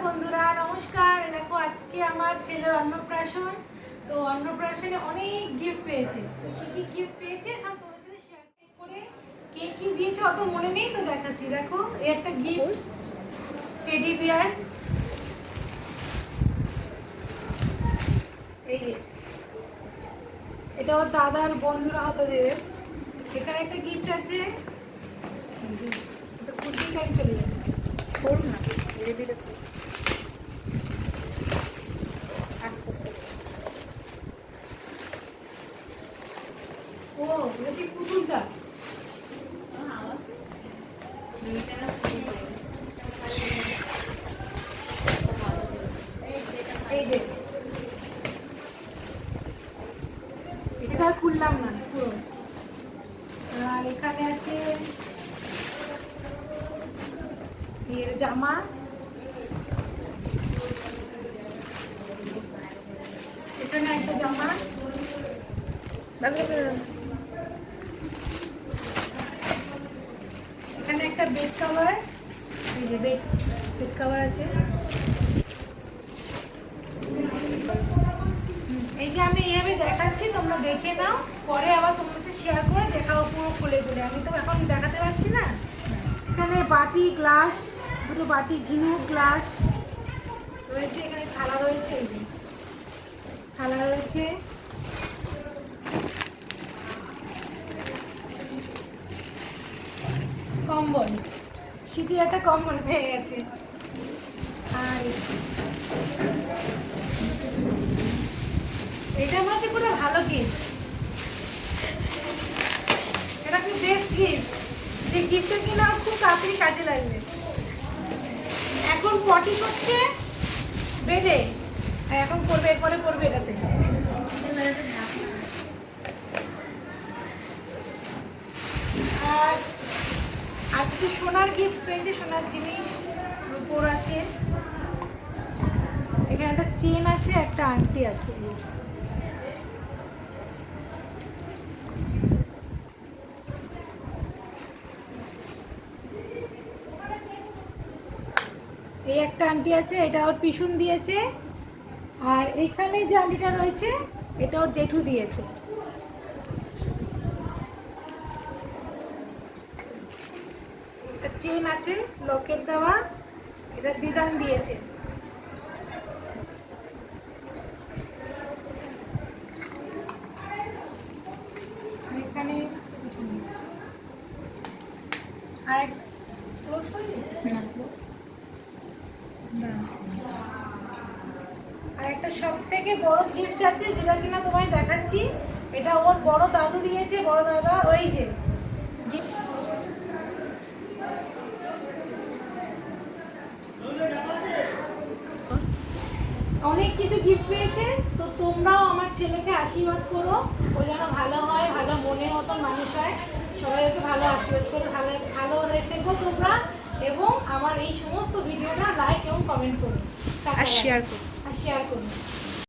বন্ধুরা নমস্কার। দেখো আজকে আমার ছেলের অন্নপ্রাশন। তো অন্নপ্রাশনে অনেক গিফট পেয়েছে। তো কি গিফট পেয়েছে সব তোমার সাথে শেয়ার করে। কে কি দিয়েছে অত মনে নেই, তো দেখাচ্ছি। দেখো এই একটা গিফট, টেডি বিয়ার। এই যে এটা ওর দাদার বন্ধুরা হতে দেবে। এখানে একটা গিফট আছে, এটা কুর্তি টাইম চলে যাবে। করুন না, ধীরে ধীরে ও এটা পুতুলটা। এই যে এটা খুললাম না পুরো। আর এখানে আছে এর জামা, এখানে একটা জামা, এখানে একটা বেড কভার। এই যে বেড কভার আছে। এই যে আমি এইভাবে দেখাচ্ছি, তোমরা দেখে নাও, পরে আবার তোমার সাথে শেয়ার করে দেখাও পুরো খুলে খুলে। আমি তো এখন দেখাতে পারছি না। এখানে বাটি গ্লাস, দুটো বাটি ঝিনুক গ্লাস রয়েছে। এখানে থালা রয়েছে, এই যে থালা রয়েছে। কম্বল, শীতের একটা কম্বল পেয়ে গেছে। আর এটা আমার হচ্ছে পুরো ভালো গিফট, এটা খুব বেস্ট গিফট। যে গিফটটা কিনা খুব তাড়াতাড়ি কাজে লাগবে। এখন পটি করছে বেডে, এখন করবে, এরপরে করবে এটাতে। আর আর কিছু সোনার গিফট পেয়েছে, সোনার জিনিস, রূপোর আছে। এখানে একটা চেন আছে, একটা আংটি আছে। এই একটা আংটি আছে, এটা ওর পিছন দিয়েছে। আর এইখানে যে আংটিটা রয়েছে এটা ওর জেঠু দিয়েছে। চেন আছে, লকেট দেওয়া, এটা দিদান দিয়েছে। এখানে আর ক্লোজ করে দিয়েছে না। আর একটা সব থেকে বড় গিফট আছে, যেটা কিনা তোমায় দেখাচ্ছি। এটা ওর বড় দাদু দিয়েছে, বড় দাদা। ওই যে গিফট, অনেক কিছু গিফট পেয়েছে। তো তোমরাও আমার ছেলেকে আশীর্বাদ করো, ও যেন ভালো হয়, ভালো মনের মতন মানুষ হয়। সবাই একটু ভালো আশীর্বাদ করো, ভালো ভালো থেকো তোমরা। এবং আমার এই সমস্ত ভিডিওটা লাইক এবং কমেন্ট করো, আর শেয়ার করো। আর শেয়ার করো।